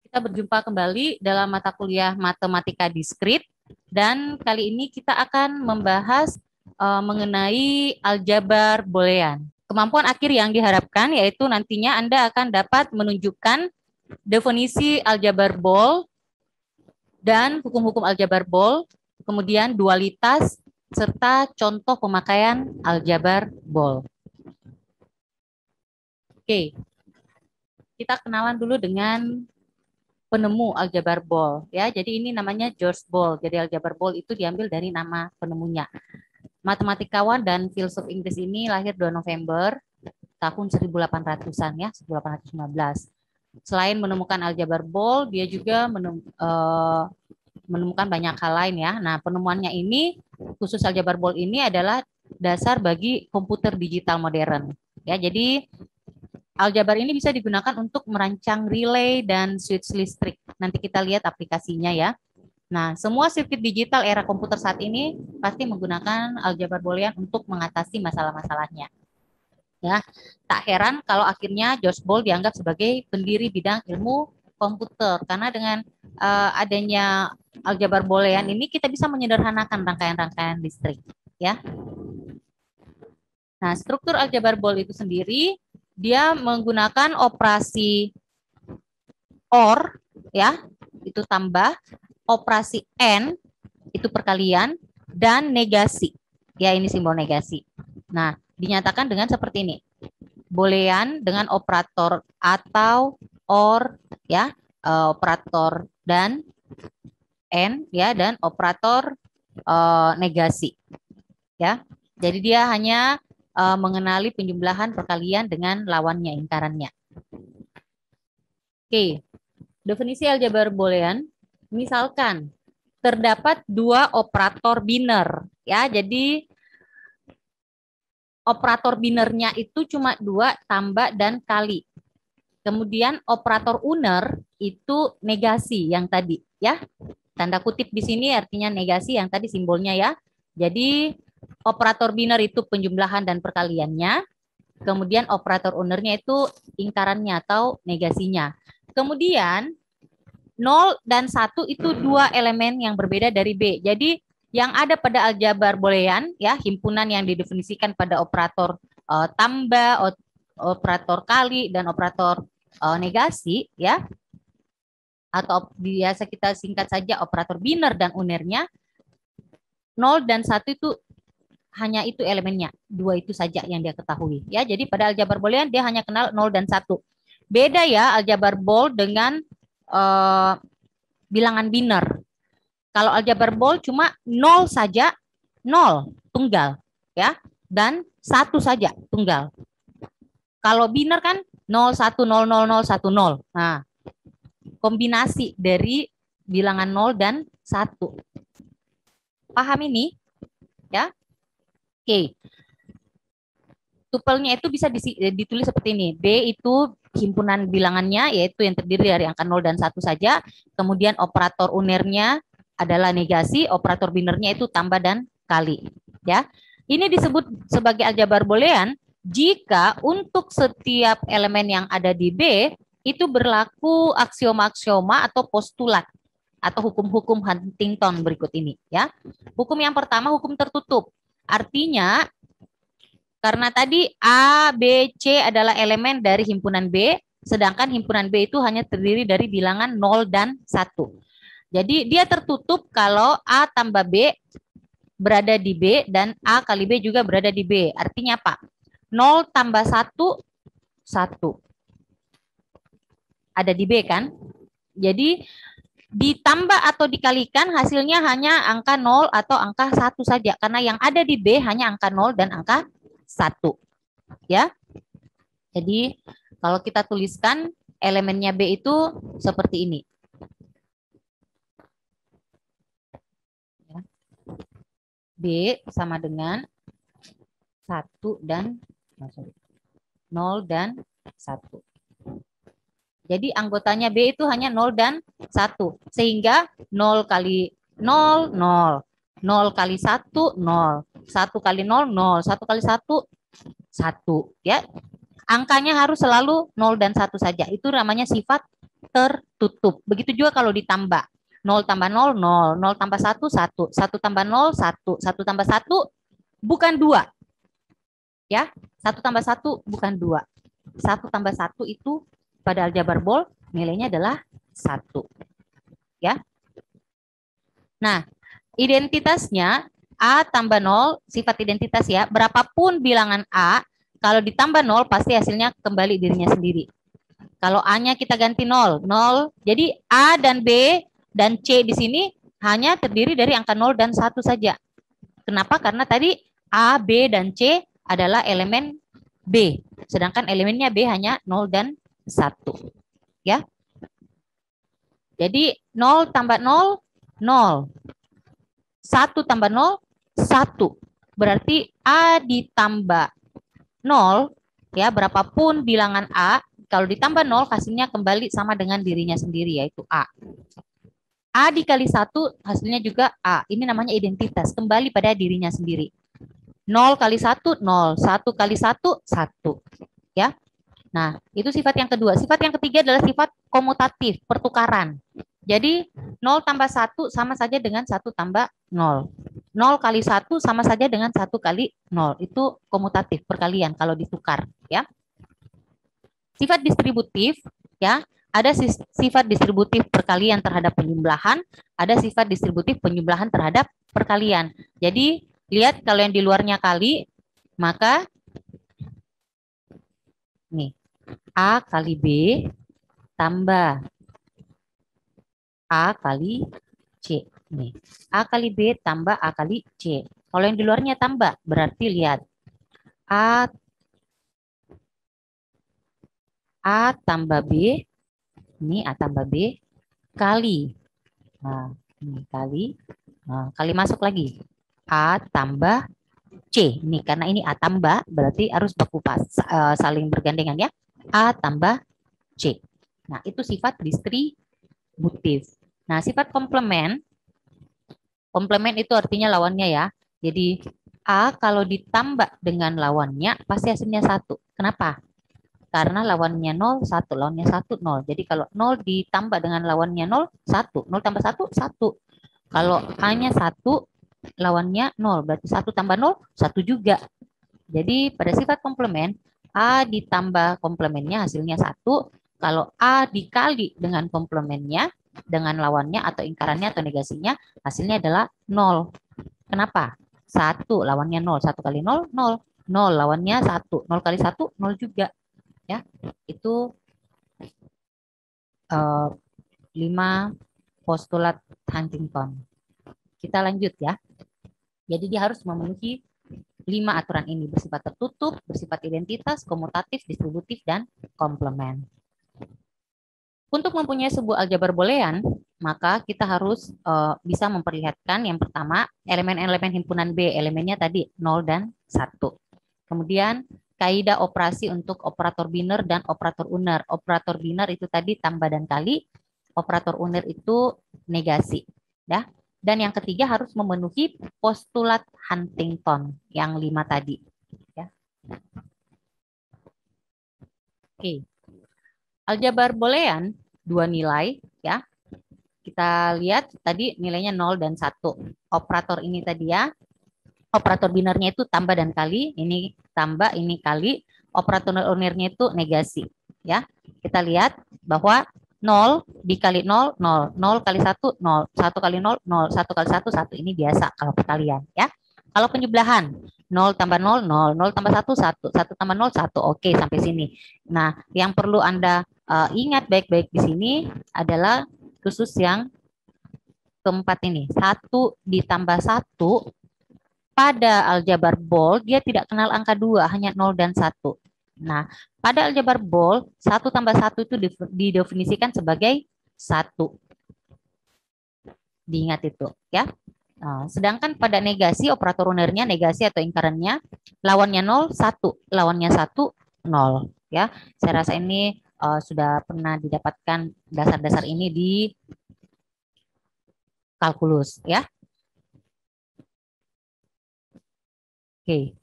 Kita berjumpa kembali dalam mata kuliah Matematika Diskrit dan kali ini kita akan membahas mengenai aljabar boolean. Kemampuan akhir yang diharapkan yaitu nantinya Anda akan dapat menunjukkan definisi aljabar Boole dan hukum-hukum aljabar Boole, kemudian dualitas serta contoh pemakaian aljabar Boole. Oke, kita kenalan dulu dengan penemu aljabar Boole ya. Jadi ini namanya George Boole. Jadi aljabar Boole itu diambil dari nama penemunya. Matematikawan dan filsuf Inggris ini lahir 2 November tahun 1800-an ya, 1815. Selain menemukan aljabar Boole, dia juga menemukan banyak hal lain ya. Nah, penemuannya ini khusus aljabar Boole ini adalah dasar bagi komputer digital modern. Ya, jadi aljabar ini bisa digunakan untuk merancang relay dan switch listrik. Nanti kita lihat aplikasinya ya. Nah, semua sirkuit digital era komputer saat ini pasti menggunakan aljabar boolean untuk mengatasi masalah-masalahnya. Ya, tak heran kalau akhirnya George Boole dianggap sebagai pendiri bidang ilmu komputer karena dengan adanya aljabar boolean ini kita bisa menyederhanakan rangkaian-rangkaian listrik, ya. Nah, struktur aljabar Boole itu sendiri dia menggunakan operasi OR ya, itu tambah, operasi AND itu perkalian dan negasi. Ya, ini simbol negasi. Nah, dinyatakan dengan seperti ini. Boolean dengan operator atau OR ya, operator dan AND ya, dan operator negasi. Ya. Jadi dia hanya mengenali penjumlahan perkalian dengan lawannya, ingkarannya. Oke, definisi aljabar boolean, misalkan terdapat dua operator biner, ya. Jadi operator binernya itu cuma dua, tambah dan kali. Kemudian operator uner itu negasi yang tadi, ya. Tanda kutip di sini artinya negasi yang tadi simbolnya ya. Jadi operator biner itu penjumlahan dan perkaliannya. Kemudian operator unernya itu ingkarannya atau negasinya. Kemudian 0 dan 1 itu dua elemen yang berbeda dari B. Jadi yang ada pada aljabar boolean ya, himpunan yang didefinisikan pada operator tambah, operator kali dan operator negasi ya. Atau biasa kita singkat saja operator biner dan unernya. 0 dan 1 itu hanya itu elemennya, dua itu saja yang dia ketahui ya. Jadi pada aljabar boolean dia hanya kenal 0 dan 1. Beda ya aljabar Boole dengan bilangan biner. Kalau aljabar Boole cuma 0 saja, 0 tunggal ya, dan 1 saja tunggal. Kalau biner kan 0 1 0 0 0 1 0. Nah, kombinasi dari bilangan 0 dan 1. Paham ini? Ya. Oke. Tupelnya itu bisa ditulis seperti ini. B itu himpunan bilangannya, yaitu yang terdiri dari angka 0 dan 1 saja. Kemudian operator unernya adalah negasi, operator binernya itu tambah dan kali. Ya, ini disebut sebagai aljabar boolean jika untuk setiap elemen yang ada di B itu berlaku aksioma-aksioma atau postulat atau hukum-hukum Huntington berikut ini. Ya, hukum yang pertama hukum tertutup. Artinya karena tadi A, B, C adalah elemen dari himpunan B, sedangkan himpunan B itu hanya terdiri dari bilangan 0 dan 1. Jadi dia tertutup kalau A tambah B berada di B dan A kali B juga berada di B. Artinya apa? 0 tambah 1, 1. Ada di B kan? Jadi ditambah atau dikalikan hasilnya hanya angka 0 atau angka 1 saja. Karena yang ada di B hanya angka 0 dan angka 1. Ya. Jadi kalau kita tuliskan elemennya B itu seperti ini. B sama dengan 1 dan 0 dan 1. Jadi anggotanya B itu hanya 0 dan 1. Sehingga 0 kali 0, 0. 0 kali 1, 0. 1 kali 0, 0. 1 kali 1, 1. Ya. Angkanya harus selalu 0 dan 1 saja. Itu namanya sifat tertutup. Begitu juga kalau ditambah. 0 tambah 0, 0. 0 tambah 1, 1. 1 tambah 0, 1. 1 tambah 1, bukan 2. Ya, 1 tambah 1 bukan 2. 1 tambah 1 itu pada aljabar Boole nilainya adalah 1. Ya. Nah, identitasnya A tambah 0, sifat identitas ya. Berapapun bilangan A, kalau ditambah 0 pasti hasilnya kembali dirinya sendiri. Kalau A-nya kita ganti 0, 0. Jadi A dan B dan C di sini hanya terdiri dari angka 0 dan 1 saja. Kenapa? Karena tadi A, B, dan C adalah elemen B. Sedangkan elemennya B hanya 0 dan 1. Ya. Jadi 0 tambah 0, 0. 1 tambah 0, 1. Berarti A ditambah 0, ya berapapun bilangan A, kalau ditambah 0 hasilnya kembali sama dengan dirinya sendiri, yaitu A. A dikali 1 hasilnya juga A. Ini namanya identitas, kembali pada dirinya sendiri. 0 kali 1, 0. 1 kali 1, 1. Ya. Nah, itu sifat yang kedua. Sifat yang ketiga adalah sifat komutatif, pertukaran. Jadi 0 tambah 1 sama saja dengan 1 tambah 0. 0 kali 1 sama saja dengan 1 kali 0. Itu komutatif, perkalian kalau ditukar. Ya. Sifat distributif, ya, ada sifat distributif perkalian terhadap penjumlahan, ada sifat distributif penjumlahan terhadap perkalian. Jadi, lihat kalau yang di luarnya kali, maka nih, A kali B tambah A kali C. Nih, A kali B tambah A kali C. Kalau yang di luarnya tambah, berarti lihat A tambah B, ini A tambah B kali. Nah, ini kali. Nah, kali masuk lagi. A tambah C. Ini karena ini A tambah, berarti harus baku saling bergandengan ya. A tambah C. Nah, itu sifat distributif. Nah, sifat komplement. Komplement itu artinya lawannya ya. Jadi A kalau ditambah dengan lawannya pasti hasilnya 1. Kenapa? Karena lawannya 0, 1. Lawannya 1, 0. Jadi kalau 0 ditambah dengan lawannya 0, 1. 0 tambah 1, 1. Kalau A-nya 1, lawannya 0. Berarti 1 tambah 0, 1 juga. Jadi pada sifat komplement, A ditambah komplemennya hasilnya 1. Kalau A dikali dengan komplemennya, dengan lawannya atau ingkarannya atau negasinya, hasilnya adalah 0. Kenapa? 1 lawannya 0. 1 kali 0, 0. 0 lawannya 1. 0 kali 1, 0 juga. Ya, itu 5 postulat Huntington. Kita lanjut ya. Jadi dia harus memenuhi 5 aturan ini, bersifat tertutup, bersifat identitas, komutatif, distributif, dan komplement. Untuk mempunyai sebuah aljabar boolean, maka kita harus bisa memperlihatkan yang pertama, elemen-elemen himpunan B, elemennya tadi 0 dan 1. Kemudian kaidah operasi untuk operator biner dan operator uner. Operator biner itu tadi tambah dan kali, operator uner itu negasi. Ya. Dan yang ketiga harus memenuhi postulat Huntington yang 5 tadi. Ya. Oke. Aljabar boolean 2 nilai ya. Kita lihat tadi nilainya 0 dan 1. Operator ini tadi ya. Operator binernya itu tambah dan kali, ini tambah, ini kali. Operator unernya itu negasi ya. Kita lihat bahwa 0 dikali 0, 0. 0 kali 1, 0. 1 kali 0, 0. 1 kali 1, 1. Ini biasa kalau perkalian ya. Kalau penjumlahan, 0 tambah 0, 0. 0 tambah 1, 1. 1 tambah 0, 1. Oke, sampai sini. Nah, yang perlu Anda ingat baik-baik di sini adalah khusus yang keempat ini. 1 ditambah 1 pada aljabar Boole dia tidak kenal angka 2, hanya 0 dan 1. Nah, pada aljabar Boole 1 tambah 1 itu didefinisikan sebagai 1. Diingat itu ya. Nah, sedangkan pada negasi, operator unernya, negasi atau ingkarannya, lawannya 0, 1. Lawannya 1, 0. Ya, saya rasa ini sudah pernah didapatkan dasar-dasar ini di kalkulus. Ya. Oke.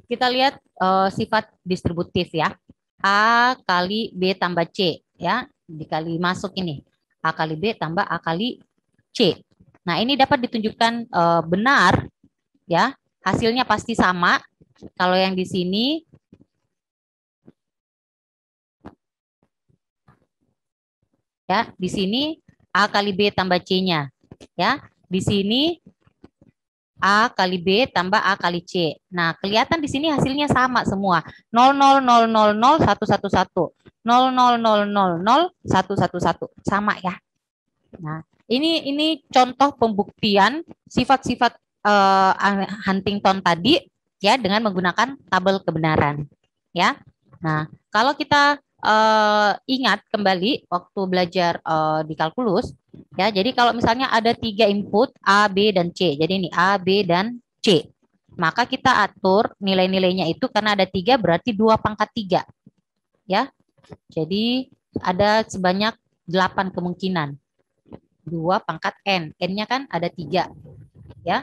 Kita lihat sifat distributif ya. A kali B tambah C ya, dikali masuk ini. A kali B tambah A kali C. Nah, ini dapat ditunjukkan benar ya. Hasilnya pasti sama. Kalau yang di sini ya, di sini A kali B tambah C-nya ya. Di sini A kali B tambah A kali C. Nah, kelihatan di sini hasilnya sama semua. 0,000,0,111. 0,000,0,111. Sama ya. Nah, ini contoh pembuktian sifat-sifat Huntington tadi ya dengan menggunakan tabel kebenaran. Ya. Nah, kalau kita ingat kembali waktu belajar di kalkulus, ya. Jadi kalau misalnya ada 3 input A, B, dan C. Jadi ini A, B, dan C. Maka kita atur nilai-nilainya itu karena ada 3 berarti 2 pangkat 3. Ya. Jadi ada sebanyak 8 kemungkinan. 2 pangkat N. N-nya kan ada 3. Ya.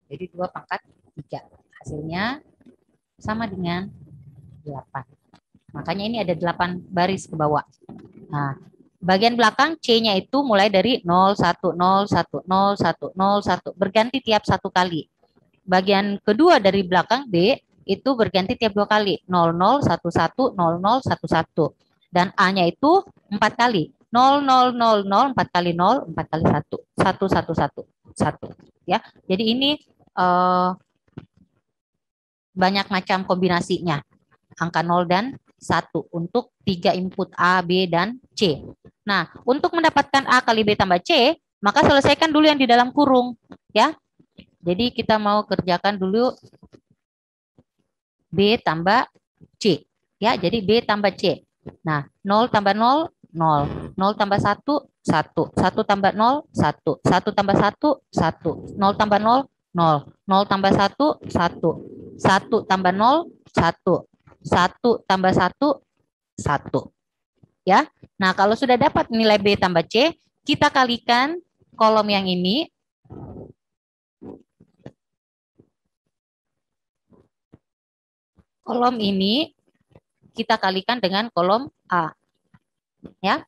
Jadi 2 pangkat 3. Hasilnya sama dengan 8. Makanya ini ada 8 baris ke bawah. Nah, bagian belakang C-nya itu mulai dari 0, 1, 0, 1, 0, 1, 0, 1. Berganti tiap 1 kali. Bagian kedua dari belakang B itu berganti tiap 2 kali. 0, 0, 1, 1, 0, 0, 1, 1. Dan A-nya itu 4 kali. 0, 0, 0, 0, 4 kali 0, 4 kali 1. 1, 1, 1, 1. Ya. Jadi ini banyak macam kombinasinya. Angka 0 dan 1 untuk 3 input A, B, dan C. Nah, untuk mendapatkan A kali B tambah C, maka selesaikan dulu yang di dalam kurung. Ya. Jadi kita mau kerjakan dulu B tambah C. Ya, jadi B tambah C. Nah, 0 tambah 0, 0. 0 tambah 1, 1. 1 tambah 0, 1. 1 tambah 1, 1. 0 tambah 0, 0. 0 tambah 1, 1. 1 tambah 0, 1. 1 tambah 1, 1. Ya. Nah, kalau sudah dapat nilai B tambah C, kita kalikan kolom yang ini. Kolom ini kita kalikan dengan kolom A. Ya.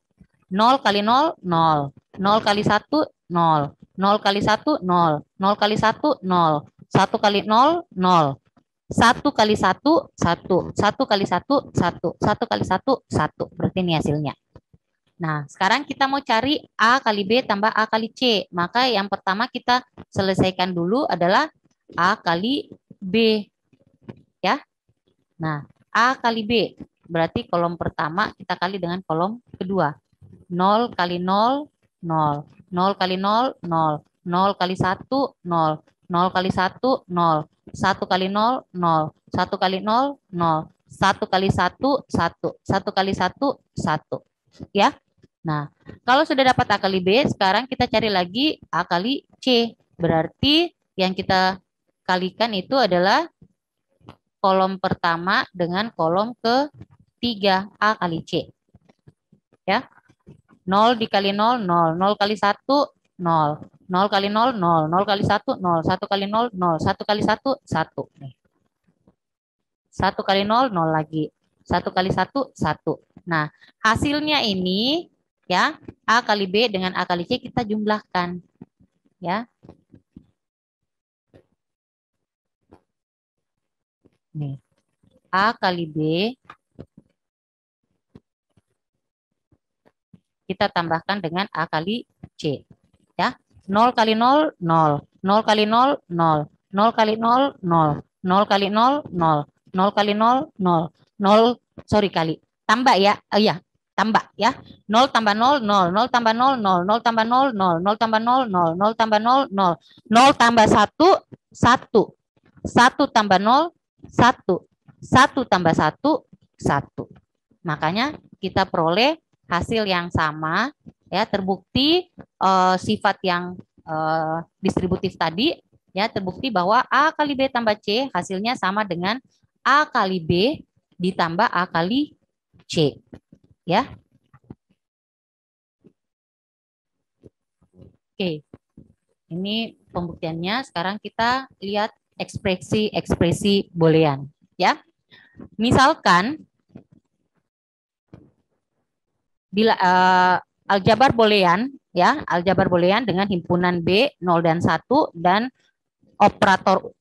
0 kali 0, 0. 0 kali 1, 0. 0 kali 1, 0. 0 kali 1, 0. 1 kali 0, 0. 1 kali 1, 1. 1 kali 1, 1. 1 kali 1, 1. Berarti ini hasilnya. Nah, sekarang kita mau cari A kali B tambah A kali C. Maka yang pertama kita selesaikan dulu adalah A kali B. Ya. Nah, A kali B. Berarti kolom pertama kita kali dengan kolom kedua. 0 kali 0, 0. 0 kali 0, 0. 0 kali 1, 0. 0 kali 1, 0. 1 kali 0, 0. 1 kali 0, 0. 1 kali 1, 1. 1 kali 1, 1. Ya. Nah, kalau sudah dapat A kali B, sekarang kita cari lagi A kali C. Berarti yang kita kalikan itu adalah kolom pertama dengan kolom ketiga, A kali C. Ya. 0 dikali 0, 0. 0 kali 1, 0. 0 kali 0, 0. 0 kali 1, 0. 1 kali 0, 0. 1 kali 1, 1. 1 kali 0, 0 lagi. 1 kali 1, 1. Nah, hasilnya ini ya, A kali B dengan A kali C kita jumlahkan. Ya. Nih. A kali B kita tambahkan dengan A kali C. Ya. 0 kali 0, 0. 0 kali 0, 0. 0 kali 0, 0. 0 kali 0, 0. 0 kali 0, 0. 0, sorry kali. Tambah ya. Oh iya, tambah ya. 0 tambah 0, 0. 0 tambah 0, 0. 0 tambah 0, 0. 0 tambah 0, 0. 0 tambah 0, 0. 0 tambah 1, 1. 1 tambah 0, 1. 1 tambah 1, 1. Makanya kita peroleh hasil yang sama ya, terbukti sifat yang distributif tadi ya, terbukti bahwa A kali B tambah C hasilnya sama dengan A kali B ditambah A kali C ya. Oke. Ini pembuktiannya. Sekarang kita lihat ekspresi-ekspresi boolean, ya. Misalkan bila aljabar boolean, ya, aljabar boolean dengan himpunan B 0 dan 1 dan operator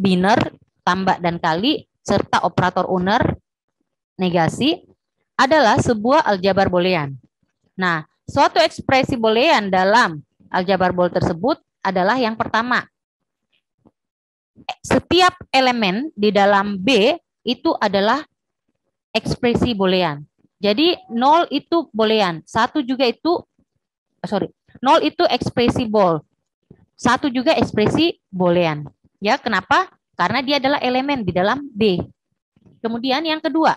biner tambah dan kali serta operator uner negasi adalah sebuah aljabar boolean. Nah, suatu ekspresi boolean dalam aljabar bool tersebut adalah yang pertama, setiap elemen di dalam B itu adalah ekspresi boolean. Jadi 0 itu boolean, 1 juga itu 0 itu ekspresi bool, 1 juga ekspresi boolean. Ya, kenapa? Karena dia adalah elemen di dalam B. Kemudian yang kedua,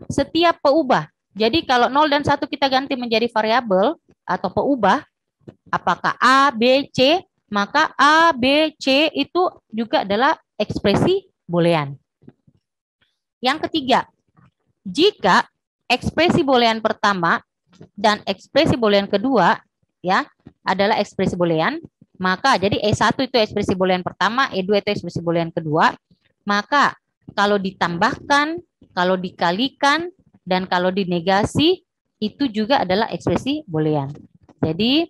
setiap peubah. Jadi kalau 0 dan 1 kita ganti menjadi variabel atau peubah, apakah A, B, C, maka A, B, C itu juga adalah ekspresi boolean. Yang ketiga, jika ekspresi boolean pertama dan ekspresi boolean kedua ya adalah ekspresi boolean, maka jadi E1 itu ekspresi boolean pertama, E2 itu ekspresi boolean kedua, maka kalau ditambahkan, kalau dikalikan, dan kalau dinegasi, itu juga adalah ekspresi boolean. Jadi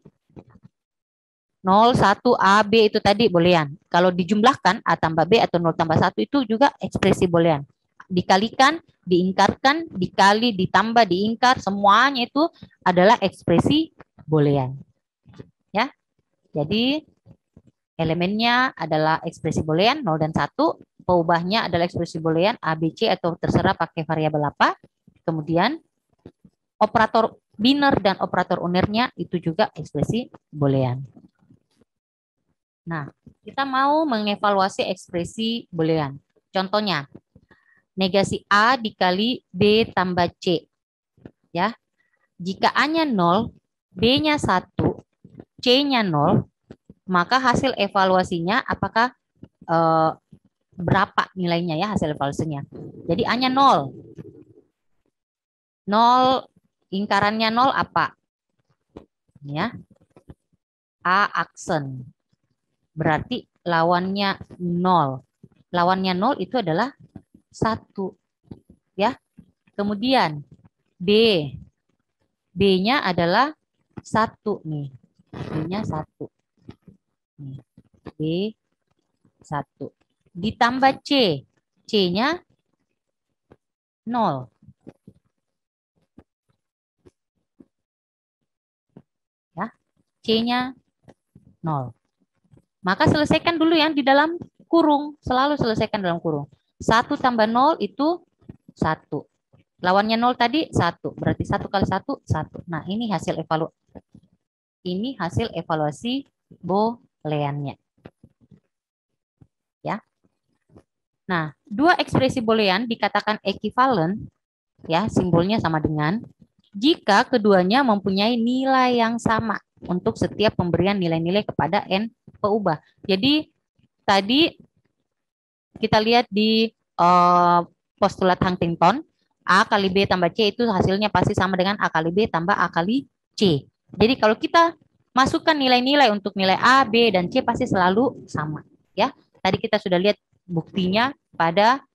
0, 1, A, B itu tadi boolean. Kalau dijumlahkan A tambah B atau 0 tambah 1 itu juga ekspresi boolean. Dikalikan, diingkarkan, dikali, ditambah, diingkar, semuanya itu adalah ekspresi boolean. Ya. Jadi elemennya adalah ekspresi boolean 0 dan 1, peubahnya adalah ekspresi boolean A, B, C atau terserah pakai variabel apa. Kemudian operator biner dan operator unernya itu juga ekspresi boolean. Nah, kita mau mengevaluasi ekspresi boolean. Contohnya, negasi A dikali B tambah C. Ya. Jika A-nya 0, B-nya 1, C-nya 0, maka hasil evaluasinya apakah berapa nilainya ya hasil evaluasinya. Jadi A-nya 0. 0 ingkarannya 0 apa? Ya. A aksen. Berarti lawannya 0. Lawannya 0 itu adalah 1. Ya. Kemudian B. B-nya adalah 1 nih. B-nya 1. Nih. B 1. Ditambah C. C-nya 0. Ya. C-nya 0. Maka selesaikan dulu yang di dalam kurung. Selalu selesaikan dalam kurung. 1 tambah 0 itu 1. Lawannya 0 tadi 1. Berarti 1 kali 1, 1. Nah, ini hasil evaluasi booleannya. Ya. Nah, dua ekspresi boolean dikatakan ekivalen, ya, simbolnya sama dengan jika keduanya mempunyai nilai yang sama untuk setiap pemberian nilai-nilai kepada n peubah. Jadi tadi kita lihat di postulat Huntington, A kali B tambah C itu hasilnya pasti sama dengan A kali B tambah A kali C. Jadi kalau kita masukkan nilai-nilai untuk nilai A, B, dan C pasti selalu sama. Ya, tadi kita sudah lihat buktinya pada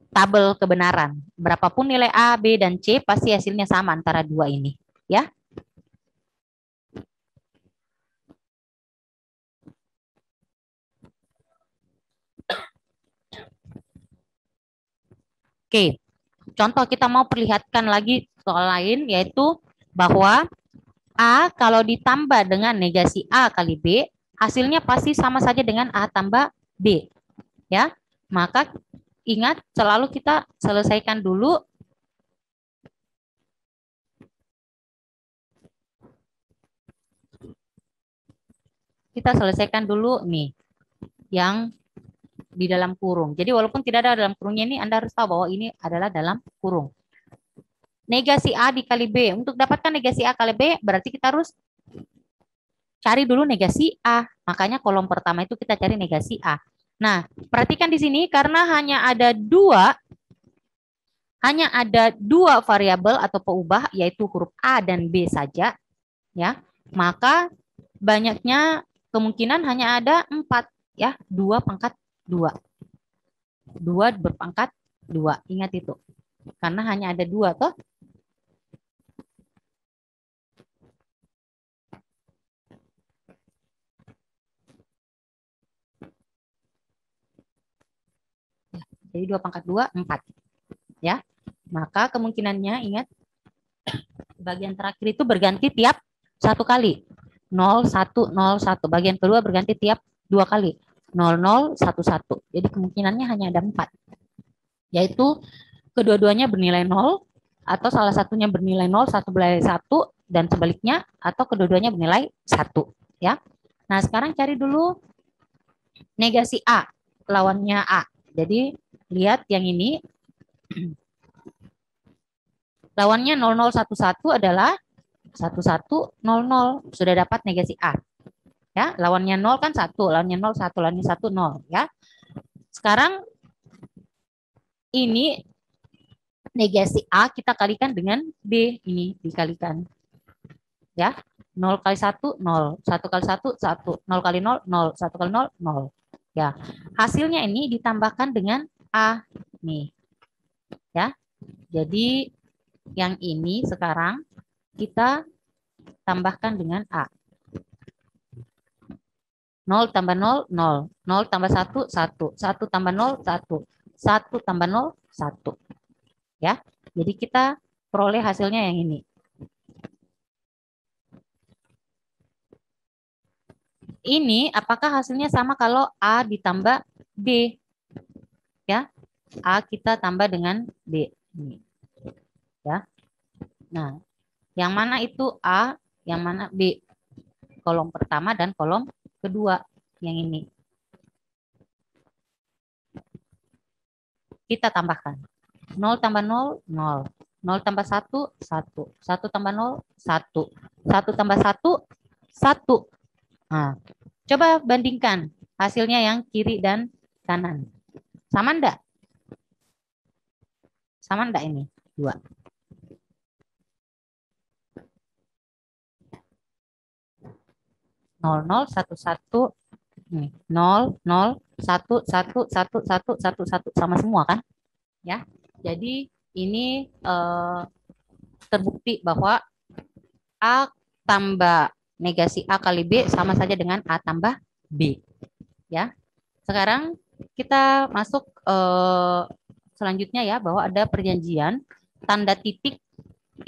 tabel kebenaran. Berapapun nilai A, B, dan C pasti hasilnya sama antara dua ini. Ya. Oke, contoh kita mau perlihatkan lagi soal lain yaitu bahwa A kalau ditambah dengan negasi A kali B, hasilnya pasti sama saja dengan A tambah B. Ya, maka ingat selalu kita selesaikan dulu nih yang di dalam kurung. Jadi walaupun tidak ada dalam kurungnya ini, Anda harus tahu bahwa ini adalah dalam kurung. Negasi A dikali B. Untuk dapatkan negasi A kali B, berarti kita harus cari dulu negasi A. Makanya kolom pertama itu kita cari negasi A. Nah, perhatikan di sini karena hanya ada dua variabel atau peubah, yaitu huruf A dan B saja, ya, maka banyaknya kemungkinan hanya ada 4. ya, 2 pangkat 2. 2 berpangkat 2. Ingat itu. Karena hanya ada 2 toh. Jadi 2 pangkat 2, 4. Ya. Maka kemungkinannya ingat bagian terakhir itu berganti tiap 1 kali. 0, 1, 0, 1. Bagian kedua berganti tiap 2 kali. 0, 0, 1, 1. Jadi kemungkinannya hanya ada 4. Yaitu kedua-duanya bernilai 0 atau salah satunya bernilai 0, satu bernilai 1 dan sebaliknya atau kedua-duanya bernilai 1. Ya. Nah, sekarang cari dulu negasi A, lawannya A. Jadi lihat yang ini lawannya 0011 adalah 1100. Sudah dapat negasi A. Ya, lawannya 0 kan 1, lawannya 0 1, lawannya 1 0 ya. Sekarang ini negasi A kita kalikan dengan B, ini dikalikan. Ya. 0 kali 1 0, 1 kali 1 1, 0 kali 0 0, 1 kali 0 0. Ya. Hasilnya ini ditambahkan dengan A nih. Ya. Jadi yang ini sekarang kita tambahkan dengan A. 0 tambah 0, 0. 0 tambah 1, 1. 1 tambah 0, 1. 1 tambah 0, 1. Ya. Jadi kita peroleh hasilnya yang ini. Ini apakah hasilnya sama kalau A ditambah B? Ya. A kita tambah dengan B. Ini. Ya. Nah, yang mana itu A, yang mana B? Kolom pertama dan kolom kedua yang ini. Kita tambahkan. 0 tambah 0, 0. 0 tambah 1, 1. 1 tambah 0, 1. 1 tambah 1, 1. Nah, coba bandingkan hasilnya yang kiri dan kanan. Sama enggak? Sama enggak ini? 2. 0, 0, 1, 1. Nih, 0, 0, 1, 1, 1, 1, 1, 1. Sama semua kan? Ya. Jadi ini terbukti bahwa A tambah negasi A kali B sama saja dengan A tambah B. Ya. Sekarang kita masuk selanjutnya ya, bahwa ada perjanjian tanda titik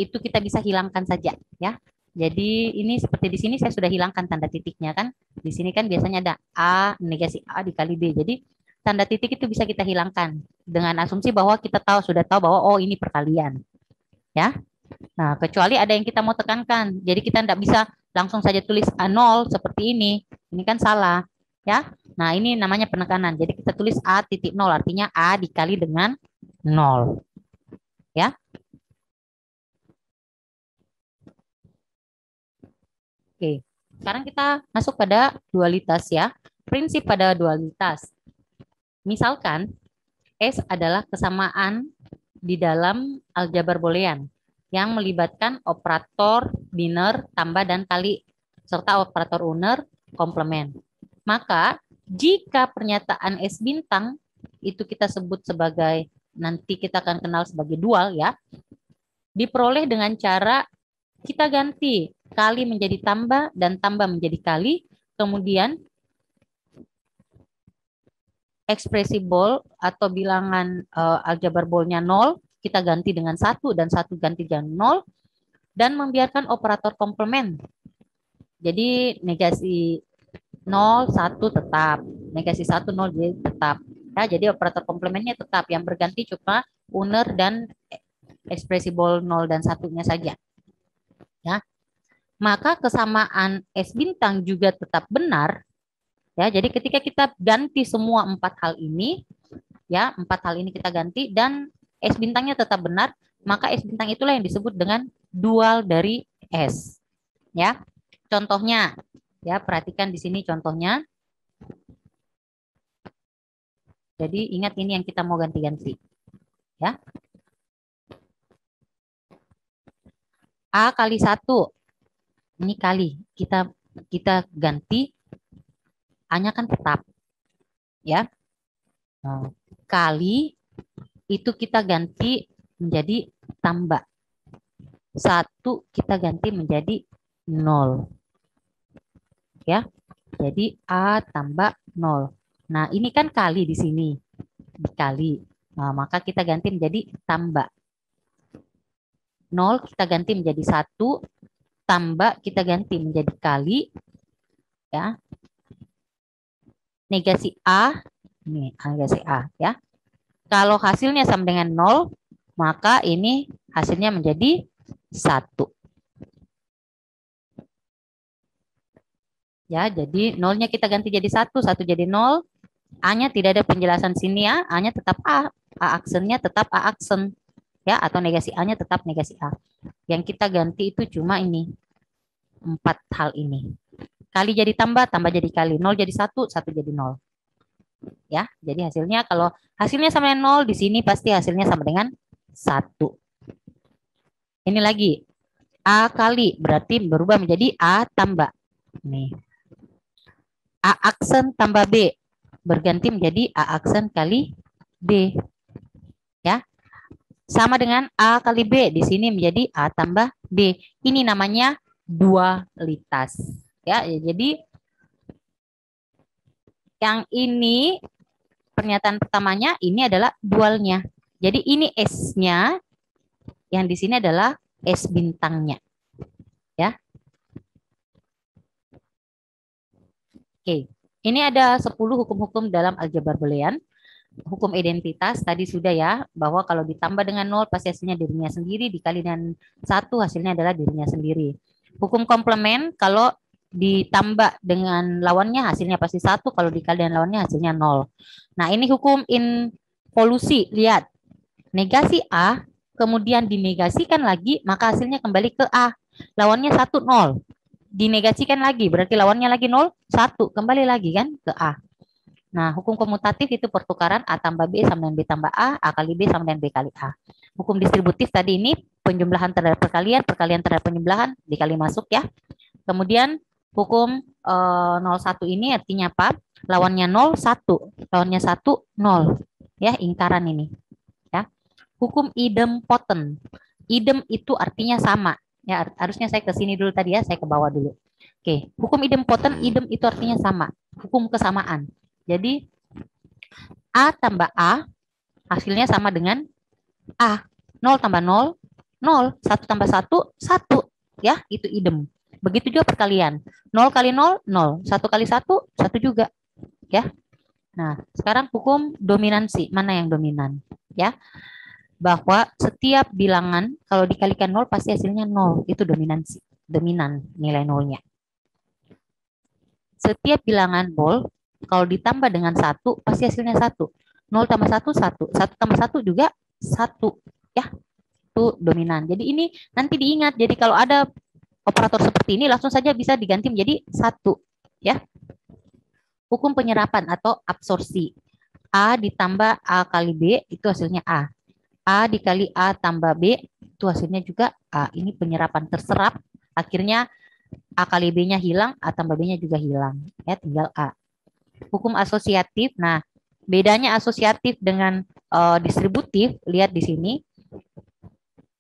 itu kita bisa hilangkan saja ya. Jadi ini seperti di sini saya sudah hilangkan tanda titiknya kan. Di sini kan biasanya ada A negasi A dikali B. Jadi tanda titik itu bisa kita hilangkan dengan asumsi bahwa kita sudah tahu bahwa oh ini perkalian ya. Nah, kecuali ada yang kita mau tekankan. Jadi kita tidak bisa langsung saja tulis A0 seperti ini. Ini kan salah. Ya. Nah, ini namanya penekanan. Jadi kita tulis A titik 0, artinya A dikali dengan 0. Ya. Oke. Sekarang kita masuk pada dualitas ya. Prinsip pada dualitas. Misalkan S adalah kesamaan di dalam aljabar boolean yang melibatkan operator biner, tambah dan kali serta operator uner, komplement. Maka jika pernyataan S bintang itu kita sebut sebagai, nanti kita akan kenal sebagai dual ya, diperoleh dengan cara kita ganti kali menjadi tambah dan tambah menjadi kali, kemudian ekspresi bol atau bilangan aljabar bolnya 0, kita ganti dengan 1 dan 1 ganti dengan 0, dan membiarkan operator komplement. Jadi negasi 0, 1 tetap, negasi 1, 0 jadi tetap. Ya, jadi operator komplementnya tetap, yang berganti cuma uner dan ekspresi bol 0 dan 1-nya saja. Ya. Maka kesamaan S bintang juga tetap benar. Ya, jadi ketika kita ganti semua 4 hal ini, ya 4 hal ini kita ganti dan S bintangnya tetap benar, maka S bintang itulah yang disebut dengan dual dari S. Ya, contohnya, ya perhatikan di sini contohnya. Jadi ingat ini yang kita mau ganti-ganti. Ya, A kali 1, ini kali kita ganti, A-nya kan tetap. ya. Nah, kali itu kita ganti menjadi tambah. 1 kita ganti menjadi 0. Ya. Jadi A tambah 0. Nah, ini kan kali di sini. Dikali. Nah, maka kita ganti menjadi tambah. 0 kita ganti menjadi 1. Tambah kita ganti menjadi kali. Ya. Negasi A. Ini negasi A. Ya. Kalau hasilnya sama dengan 0, maka ini hasilnya menjadi 1. Ya, jadi 0-nya kita ganti jadi 1, 1 jadi 0. A-nya tidak ada penjelasan sini ya, A-nya tetap A. A aksennya tetap A aksen. Ya, atau negasi A-nya tetap negasi A. Yang kita ganti itu cuma ini. 4 hal ini. Kali jadi tambah, tambah jadi kali. 0 jadi 1, 1 jadi 0. Ya, jadi hasilnya kalau hasilnya sama dengan 0, di sini pasti hasilnya sama dengan 1. Ini lagi. A kali berarti berubah menjadi A tambah. Nih. A aksen tambah B berganti menjadi A aksen kali B. Ya. Sama dengan A kali B di sini menjadi A tambah B. Ini namanya dualitas. Ya, jadi yang ini pernyataan pertamanya ini adalah dualnya. Jadi ini S-nya, yang di sini adalah S bintangnya. Ya. Oke. Ini ada 10 hukum-hukum dalam aljabar boolean. Hukum identitas tadi sudah ya, bahwa kalau ditambah dengan 0 pasti hasilnya dirinya sendiri, dikali dengan 1 hasilnya adalah dirinya sendiri. Hukum komplement, kalau ditambah dengan lawannya hasilnya pasti 1, kalau dikali dengan lawannya hasilnya 0. Nah, ini hukum involusi, lihat. Negasi A, kemudian dinegasikan lagi, maka hasilnya kembali ke A. Lawannya 1, 0. Dinegasikan lagi, berarti lawannya lagi 0, 1. Kembali lagi kan ke A. Nah, hukum komutatif itu pertukaran A tambah B sama dengan B tambah A kali B sama dengan B kali A. Hukum distributif tadi ini penjumlahan terhadap perkalian, perkalian terhadap penjumlahan, dikali masuk ya. Kemudian hukum 01 ini artinya apa? Lawannya 0, 1. Lawannya 1, 0. Ya, ingkaran ini. Ya. Hukum idempotent. Idem itu artinya sama. Ya, harusnya saya ke sini dulu tadi ya, saya ke bawah dulu. Oke, hukum idempotent, idem itu artinya sama. Hukum kesamaan. Jadi A tambah A hasilnya sama dengan A. 0 tambah 0, 0. 1 tambah 1, 1. Ya, itu idem. Begitu juga perkalian. 0 kali 0, 0. 1 kali 1, 1 juga. Ya. Nah, sekarang hukum dominansi. Mana yang dominan? Ya. Bahwa setiap bilangan kalau dikalikan 0 pasti hasilnya 0. Itu dominansi. Dominan nilai 0-nya. Setiap bilangan whole kalau ditambah dengan 1 pasti hasilnya 1. 0 tambah 1, 1. 1 tambah 1 juga 1. Ya, itu dominan. Jadi ini nanti diingat. Jadi kalau ada operator seperti ini langsung saja bisa diganti menjadi 1. Ya. Hukum penyerapan atau absorpsi. A ditambah A kali B itu hasilnya A. A dikali A tambah B itu hasilnya juga A. Ini penyerapan terserap. Akhirnya A kali B-nya hilang, A tambah B-nya juga hilang. Ya, tinggal A. Hukum asosiatif. Nah, bedanya asosiatif dengan distributif, lihat di sini.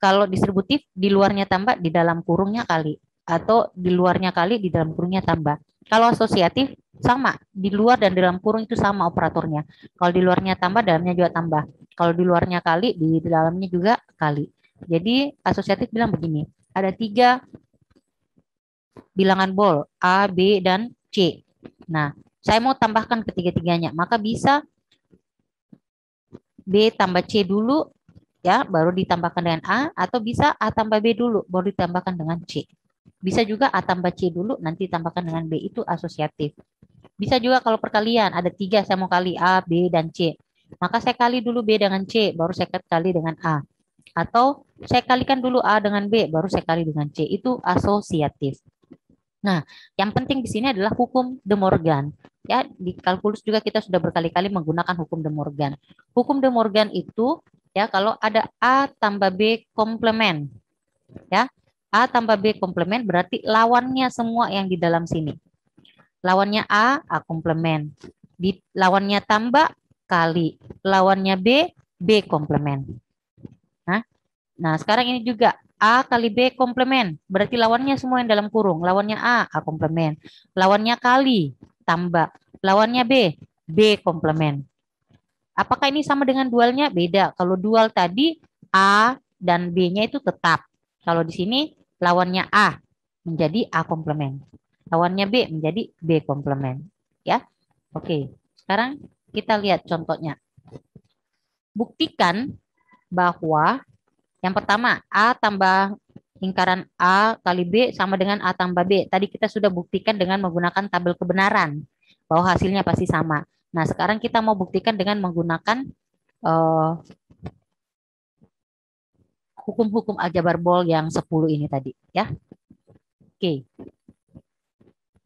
Kalau distributif di luarnya tambah, di dalam kurungnya kali. Atau di luarnya kali, di dalam kurungnya tambah. Kalau asosiatif sama, di luar dan dalam kurung itu sama operatornya. Kalau di luarnya tambah, dalamnya juga tambah. Kalau di luarnya kali, di dalamnya juga kali. Jadi asosiatif bilang begini, ada 3 bilangan bol, A, B, dan C. Nah, saya mau tambahkan ketiga-tiganya, maka bisa B tambah C dulu, ya, baru ditambahkan dengan A, atau bisa A tambah B dulu, baru ditambahkan dengan C. Bisa juga A tambah C dulu, nanti tambahkan dengan B, itu asosiatif. Bisa juga kalau perkalian, ada 3, saya mau kali A, B, dan C. Maka saya kali dulu B dengan C, baru saya kali dengan A. Atau saya kalikan dulu A dengan B, baru saya kali dengan C. Itu asosiatif. Nah, yang penting di sini adalah hukum De Morgan. Ya, di kalkulus juga kita sudah berkali-kali menggunakan hukum De Morgan. Hukum De Morgan itu ya kalau ada A tambah B komplement. Ya, A tambah B komplement berarti lawannya semua yang di dalam sini. Lawannya A komplement. Di lawannya tambah kali. Lawannya B komplement. Nah, sekarang ini juga A kali B komplement. Berarti lawannya semua yang dalam kurung. Lawannya A komplement. Lawannya kali, tambah. Lawannya B komplement. Apakah ini sama dengan dualnya? Beda. Kalau dual tadi A dan B-nya itu tetap. Kalau di sini lawannya A menjadi A komplement. Lawannya B menjadi B komplement. Ya. Oke. Sekarang kita lihat contohnya. Buktikan bahwa yang pertama A tambah lingkaran A kali B sama dengan A tambah B. Tadi kita sudah buktikan dengan menggunakan tabel kebenaran bahwa hasilnya pasti sama. Nah, sekarang kita mau buktikan dengan menggunakan hukum-hukum aljabar Boole yang 10 ini tadi ya. Oke.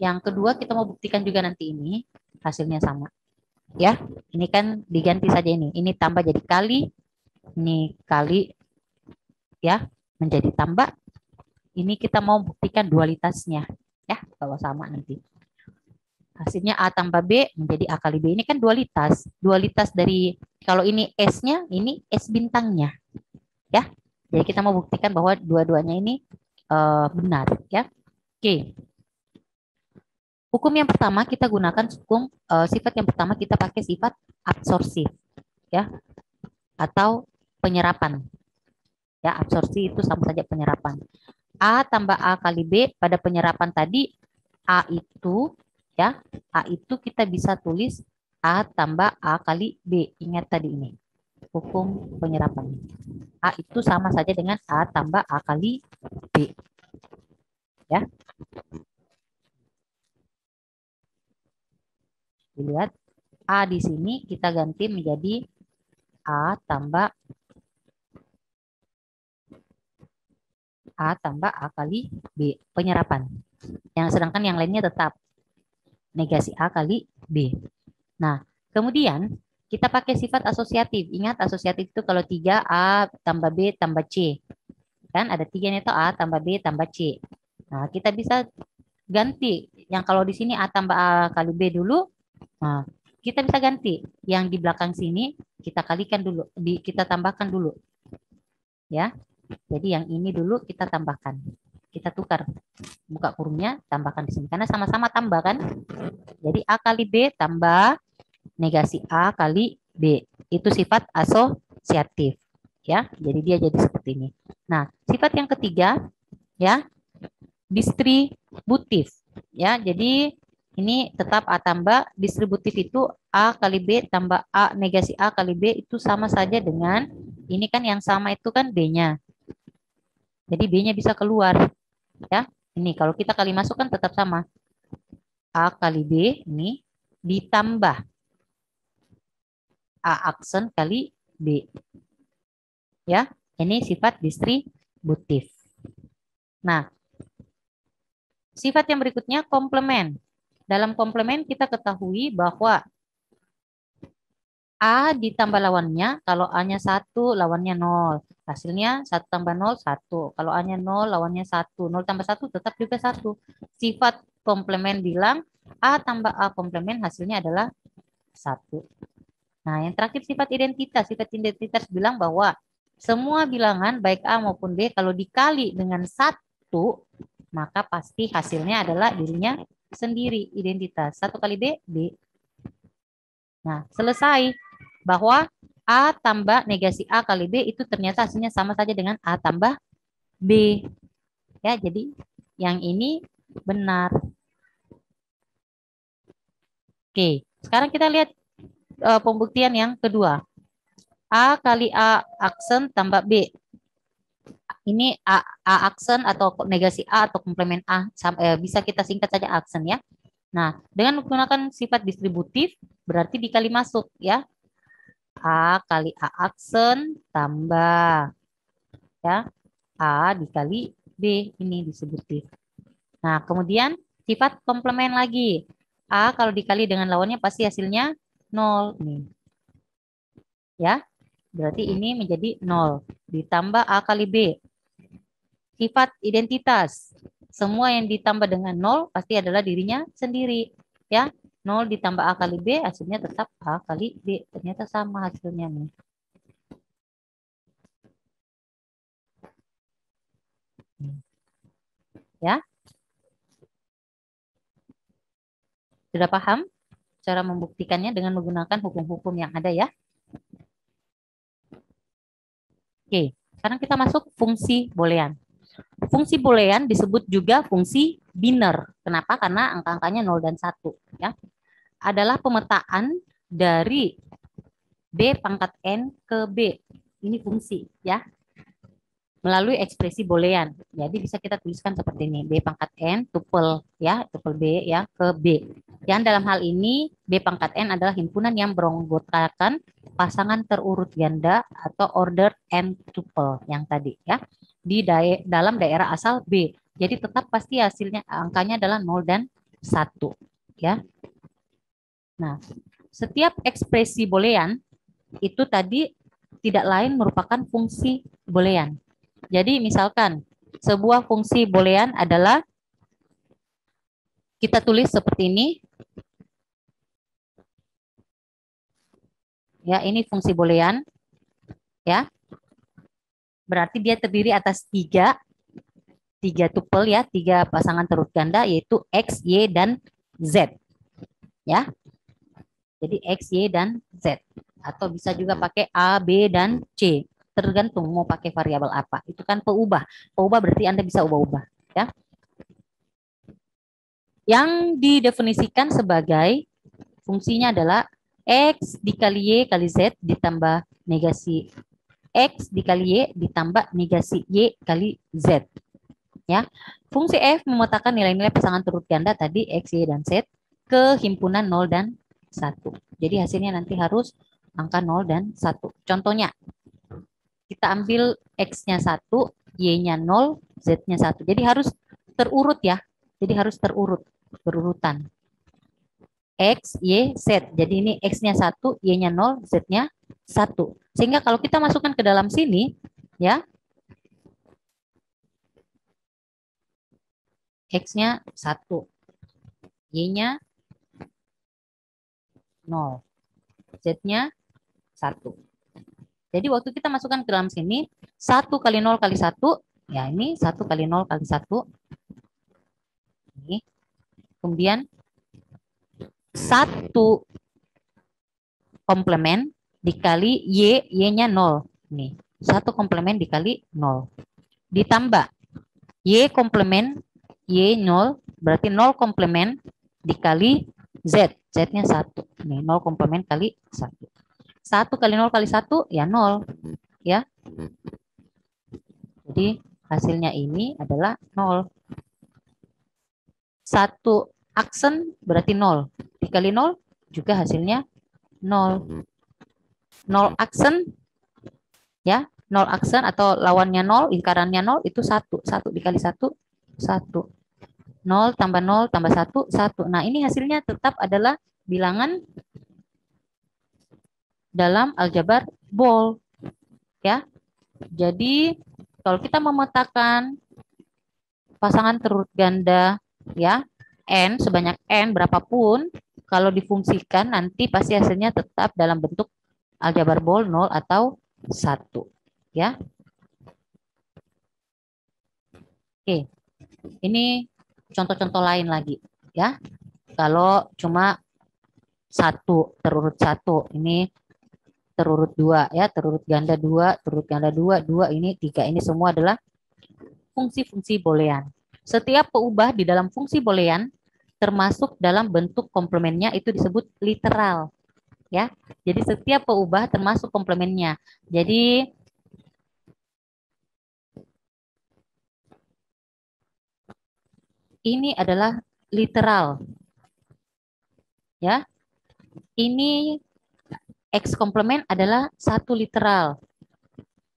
Yang kedua kita mau buktikan juga nanti ini hasilnya sama. Ya. Ini kan diganti saja ini. Ini tambah jadi kali, ini kali ya menjadi tambah. Ini kita mau buktikan dualitasnya ya kalau sama nanti. Hasilnya A tambah B menjadi A kali B. Ini kan dualitas. Dualitas dari kalau ini S-nya, ini S bintangnya. Ya. Jadi kita mau buktikan bahwa dua-duanya ini benar ya. Oke. Hukum yang pertama kita gunakan hukum sifat yang pertama kita pakai sifat absorsif ya atau penyerapan. Ya, absorpsi itu sama saja penyerapan. A tambah A kali B pada penyerapan tadi A itu ya, A itu kita bisa tulis A tambah A kali B. Ingat tadi ini. Hukum penyerapan. A itu sama saja dengan A tambah A kali B. Ya. Dilihat A di sini kita ganti menjadi A tambah A kali B. Penyerapan. Yang sedangkan yang lainnya tetap negasi A kali B. Nah, kemudian kita pakai sifat asosiatif. Ingat asosiatif itu kalau 3A tambah B tambah C. Kan ada 3 itu A tambah B tambah C. Nah, kita bisa ganti. Yang kalau di sini A tambah A kali B dulu. Nah, kita bisa ganti. Yang di belakang sini kita kalikan dulu. Kita tambahkan dulu. Ya. Jadi yang ini dulu kita tambahkan. Kita tukar. Buka kurungnya, tambahkan di sini. Karena sama-sama tambah kan. Jadi A kali B tambah negasi A kali B. Itu sifat asosiatif. Ya, jadi dia jadi seperti ini. Nah, sifat yang ketiga ya, distributif. Ya, jadi ini tetap A tambah distributif itu A kali B tambah A negasi A kali B itu sama saja dengan ini kan yang sama itu kan B-nya. Jadi B-nya bisa keluar. Ya, ini kalau kita kali masuk kan tetap sama. A kali B ini ditambah A aksen kali B. Ya, ini sifat distributif. Nah, sifat yang berikutnya komplement. Dalam komplement kita ketahui bahwa A ditambah lawannya, kalau A-nya 1, lawannya 0. Hasilnya 1 tambah 0, 1. Kalau A-nya 0, lawannya 1. 0 tambah 1 tetap juga 1. Sifat komplement bilang A tambah A komplement hasilnya adalah 1. Nah, yang terakhir sifat identitas. Sifat identitas bilang bahwa semua bilangan baik A maupun B kalau dikali dengan 1, maka pasti hasilnya adalah dirinya sendiri, identitas. 1 kali B, B. Nah, selesai. Bahwa A tambah negasi A kali B itu ternyata hasilnya sama saja dengan A tambah B. Ya, jadi yang ini benar. Oke, sekarang kita lihat pembuktian yang kedua. A kali A aksen tambah B. Ini A aksen atau negasi A atau komplement A. Bisa kita singkat saja aksen ya. Nah, dengan menggunakan sifat distributif berarti dikali masuk ya. A kali A aksen tambah ya A dikali B ini distributif. Nah, kemudian sifat komplement lagi. A kalau dikali dengan lawannya pasti hasilnya 0 nih. Ya. Berarti ini menjadi 0 ditambah A kali B. Sifat identitas. Semua yang ditambah dengan 0 pasti adalah dirinya sendiri, ya. 0 ditambah A kali B, hasilnya tetap A kali B. Ternyata sama hasilnya nih. Ya, sudah paham cara membuktikannya dengan menggunakan hukum-hukum yang ada ya? Oke, sekarang kita masuk fungsi boolean. Fungsi boolean disebut juga fungsi biner. Kenapa? Karena angka-angkanya 0 dan 1. Ya. Adalah pemetaan dari B pangkat N ke B. Ini fungsi ya. Melalui ekspresi boolean. Jadi bisa kita tuliskan seperti ini. B pangkat N tuple ya, tuple B ya ke B. Yang dalam hal ini B pangkat N adalah himpunan yang beranggotakan pasangan terurut ganda atau ordered N tuple yang tadi ya. Di dalam daerah asal B. Jadi tetap pasti hasilnya angkanya adalah 0 dan 1 ya. Nah, setiap ekspresi boolean itu tadi tidak lain merupakan fungsi boolean. Jadi misalkan sebuah fungsi boolean adalah kita tulis seperti ini. Ya, ini fungsi boolean. Ya. Berarti dia terdiri atas tiga tuple ya, 3 pasangan terurut ganda yaitu X, Y, dan Z. Ya. Jadi X, Y, dan Z. Atau bisa juga pakai A, B, dan C. Tergantung mau pakai variabel apa. Itu kan peubah. Peubah berarti Anda bisa ubah-ubah. Ya. Yang didefinisikan sebagai fungsinya adalah X dikali Y kali Z ditambah negasi X dikali Y ditambah negasi Y kali Z. Ya. Fungsi F memetakan nilai-nilai pasangan terurut ganda tadi X, Y, dan Z ke himpunan 0 dan 1. Jadi hasilnya nanti harus angka 0 dan 1. Contohnya, kita ambil X-nya 1, Y-nya 0, Z-nya 1. Jadi harus terurut ya. Jadi harus terurut, berurutan. X, Y, Z. Jadi ini X-nya 1, Y-nya 0, Z-nya 1. Sehingga kalau kita masukkan ke dalam sini, ya, X-nya 1, Y-nya 0, Z-nya 1. Jadi waktu kita masukkan ke dalam sini, 1 kali 0 kali 1, ya ini 1 kali 0 kali 1. Ini. Kemudian 1 komplement dikali Y, Y-nya 0. Nih, 1 komplement dikali 0. Ditambah Y komplement, Y 0, berarti 0 komplement dikali Z. Z-nya 1. Nih, 0 komplement kali 1. 1 kali 0 kali 1, ya 0. Ya. Jadi hasilnya ini adalah 0. 1 aksen berarti 0. Dikali 0 juga hasilnya 0. 0 aksen ya, 0 aksen atau lawannya 0, lingkarannya 0 itu 1. 1 dikali 1, 1. 0 tambah 0 tambah 1, 1. Nah, ini hasilnya tetap adalah bilangan dalam aljabar Boole. Ya. Jadi, kalau kita memetakan pasangan terurut ganda ya, N sebanyak N berapapun, kalau difungsikan nanti pasti hasilnya tetap dalam bentuk aljabar Boole 0 atau 1. Ya. Oke. Ini contoh-contoh lain lagi ya. Kalau cuma 1 terurut 1, ini terurut 2 ya, terurut ganda 2, terurut ganda 2, 2 ini 3. Ini semua adalah fungsi-fungsi boolean. Setiap peubah di dalam fungsi boolean termasuk dalam bentuk komplemennya itu disebut literal ya. Jadi setiap peubah termasuk komplemennya. Jadi ini adalah literal. Ya. Ini X komplement adalah 1 literal.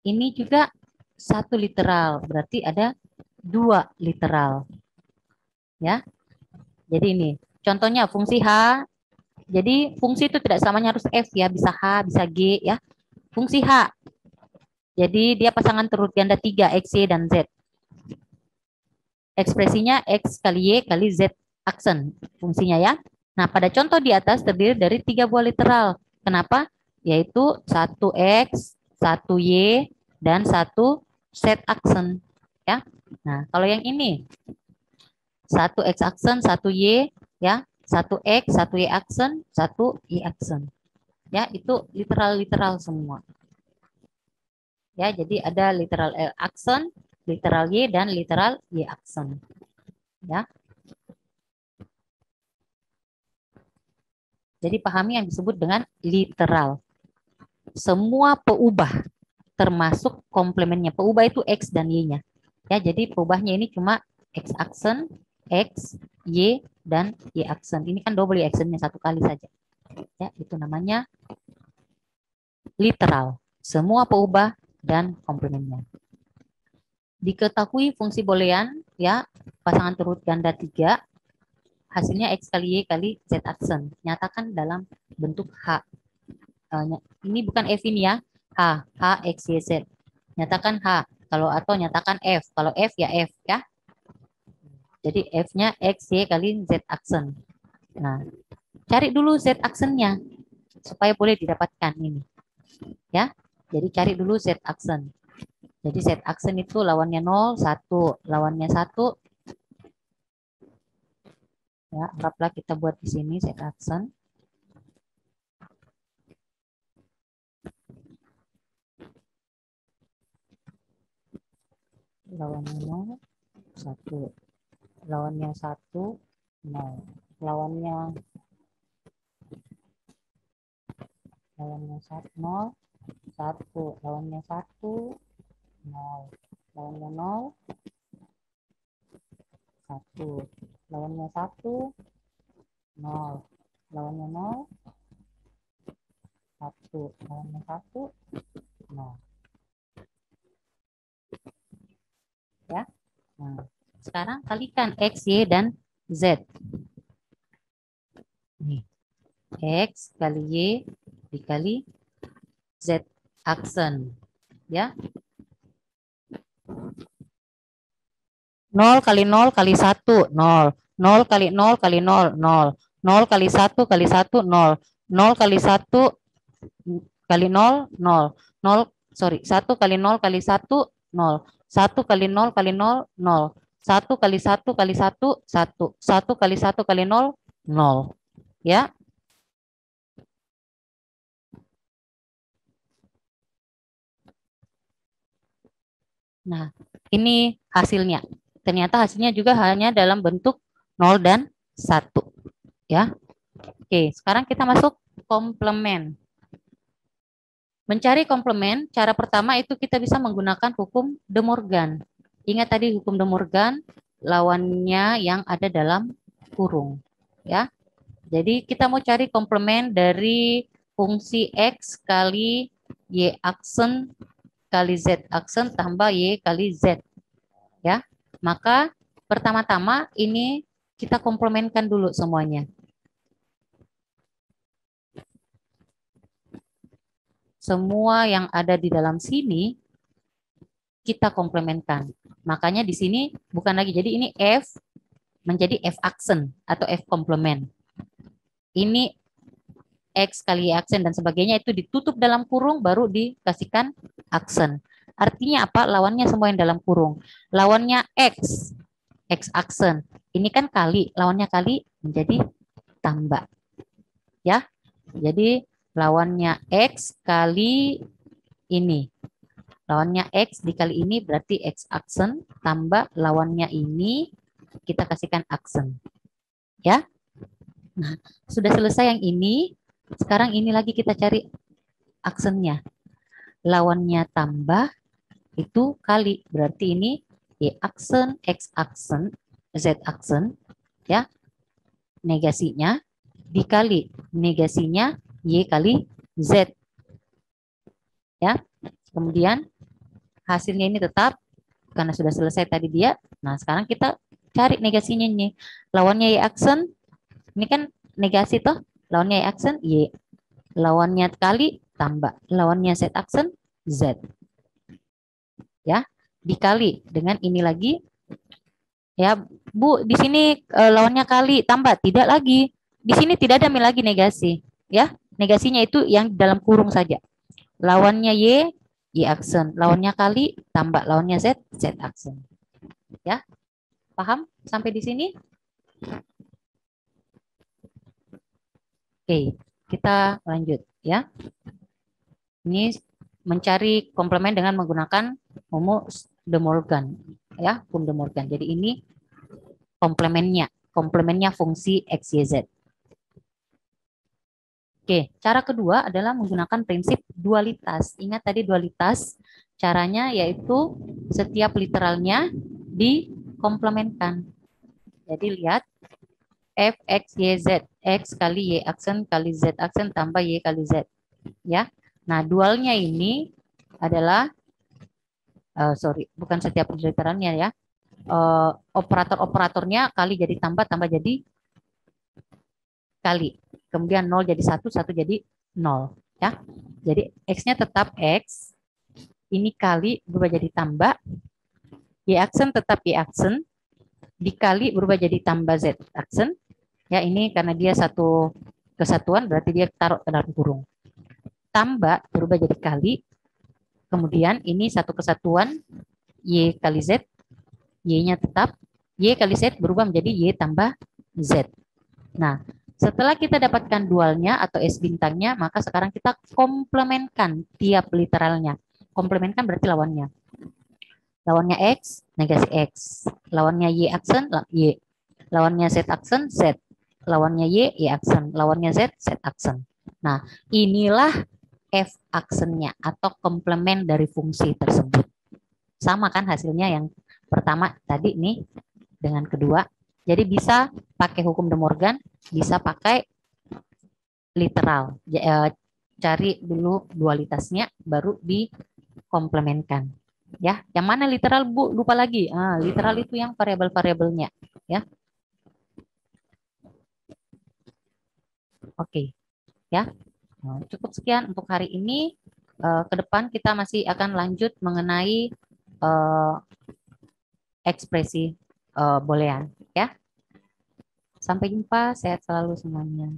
Ini juga 1 literal, berarti ada 2 literal. Ya. Jadi ini, contohnya fungsi H. Jadi fungsi itu tidak selamanya harus F ya, bisa H, bisa G ya. Fungsi H. Jadi dia pasangan terurut ganda 3, X, Y, dan Z. Ekspresinya X kali Y kali Z aksen fungsinya ya. Nah, pada contoh di atas terdiri dari 3 buah literal. Kenapa? Yaitu 1X, 1Y, dan 1 Z aksen. Ya. Nah, kalau yang ini 1X aksen, 1Y, ya, 1X, 1Y aksen, 1Y aksen. Ya, itu literal-literal semua. Ya, jadi ada literal L aksen, literal Y, dan literal Y aksen. Ya. Jadi pahami yang disebut dengan literal. Semua peubah termasuk komplemennya. Peubah itu X dan Y-nya. Ya, jadi peubahnya ini cuma X aksen, X, Y, dan Y aksen. Ini kan double Y aksennya satu kali saja. Ya, itu namanya literal. Semua peubah dan komplemennya. Diketahui fungsi boolean, ya, pasangan turut ganda 3, hasilnya X kali Y kali Z aksen. Nyatakan dalam bentuk H. Ini bukan F ini ya. H, X, Y, Z. Nyatakan H. Kalau atau nyatakan F. Kalau F ya F ya. Jadi F-nya X, Y kali Z aksen. Nah, cari dulu Z aksennya supaya boleh didapatkan ini. Ya. Jadi cari dulu Z aksen. Jadi Z aksen itu lawannya 0, 1. Lawannya 1. Ya, anggaplah kita buat di sini Z aksen. Lawannya 0, 1. Lawannya 1, 0. Lawannya 0, 1. Lawannya 1, 0. Lawannya 0, 1. Lawannya 1, 0. Lawannya 0, 1. Lawannya 1, 0. Ya. Nah, sekarang kalikan X, Y, dan Z. Nih. X kali Y dikali Z aksen. Ya. 0 kali 0 kali 1, 0. 0 kali 0 kali 0, 0. 0 kali 1 kali 1, 0. 0 kali 1 kali 0, 0. 0, sorry, 1 kali 0 kali 1, 0. 1 kali 0 kali 0, 0. 1 kali 1 kali 1, 1. 1 kali 1 kali 0, 0. Ya. Nah, ini hasilnya. Ternyata hasilnya juga hanya dalam bentuk 0 dan 1. Ya. Oke, sekarang kita masuk komplement. Mencari komplement, cara pertama itu kita bisa menggunakan hukum De Morgan. Ingat tadi hukum De Morgan, lawannya yang ada dalam kurung. Ya. Jadi kita mau cari komplement dari fungsi X kali Y aksen kali Z aksen tambah Y kali Z. Ya. Maka pertama-tama ini kita komplementkan dulu semuanya. Semua yang ada di dalam sini kita komplementkan. Makanya di sini bukan lagi, jadi ini F menjadi F aksen atau F komplement. Ini X kali Y aksen dan sebagainya itu ditutup dalam kurung baru dikasihkan aksen. Artinya apa? Lawannya semua yang dalam kurung. Lawannya X, X aksen. Ini kan kali, lawannya kali menjadi tambah. Ya. Jadi lawannya X kali ini. Lawannya X dikali ini berarti X aksen tambah lawannya ini kita kasihkan aksen. Ya. Nah, sudah selesai yang ini. Sekarang ini lagi kita cari aksennya. Lawannya tambah itu kali. Berarti ini Y aksen, X aksen, Z aksen. Ya. Negasinya dikali negasinya Y kali Z. Ya. Kemudian hasilnya ini tetap karena sudah selesai tadi dia. Nah, sekarang kita cari negasinya ini. Lawannya Y aksen, ini kan negasi toh. Lawannya Y aksen, Y. Lawannya kali, tambah. Lawannya Z aksen, Z. Ya, dikali dengan ini lagi. Ya, Bu, di sini lawannya kali, tambah. Tidak lagi. Di sini tidak ada lagi negasi, ya. Negasinya itu yang dalam kurung saja. Lawannya Y aksen. Lawannya kali, tambah. Lawannya Z aksen. Ya, paham sampai di sini? Oke, kita lanjut ya. Ini mencari komplement dengan menggunakan rumus De Morgan, ya, De Morgan. Jadi ini komplemennya fungsi X, Y, Z. Oke, cara kedua adalah menggunakan prinsip dualitas. Ingat tadi dualitas, caranya yaitu setiap literalnya dikomplementkan. Jadi lihat, F, X, Y, Z. X kali Y aksen kali Z aksen tambah Y kali Z. Ya, nah dualnya ini adalah, bukan setiap literalnya ya. Operator-operatornya kali jadi tambah jadi kali. Kemudian 0 jadi 1 jadi 0. Ya. Jadi X-nya tetap X. Ini kali berubah jadi tambah. Y aksen tetap Y aksen. Dikali berubah jadi tambah Z aksen. Ya, ini karena dia satu kesatuan, berarti dia taruh ke dalam kurung. Tambah berubah jadi kali. Kemudian ini satu kesatuan, Y kali Z. Y-nya tetap. Y kali Z berubah menjadi Y tambah Z. Nah, setelah kita dapatkan dualnya atau S bintangnya, maka sekarang kita komplementkan tiap literalnya. Komplementkan berarti lawannya. Lawannya X, negasi X. Lawannya Y aksen, Y. Lawannya Z aksen, Z. Lawannya Y aksen. Lawannya Z aksen. Nah, inilah F aksennya atau komplement dari fungsi tersebut. Sama kan hasilnya yang pertama tadi nih dengan kedua. Jadi bisa pakai hukum De Morgan, bisa pakai literal. Cari dulu dualitasnya, baru dikomplementkan. Ya, yang mana literal Bu? Lupa lagi. Literal itu yang variabel-variabelnya. Ya, oke. Ya, cukup sekian untuk hari ini. Ke depan kita masih akan lanjut mengenai ekspresi boolean. Ya, sampai jumpa. Sehat selalu semuanya.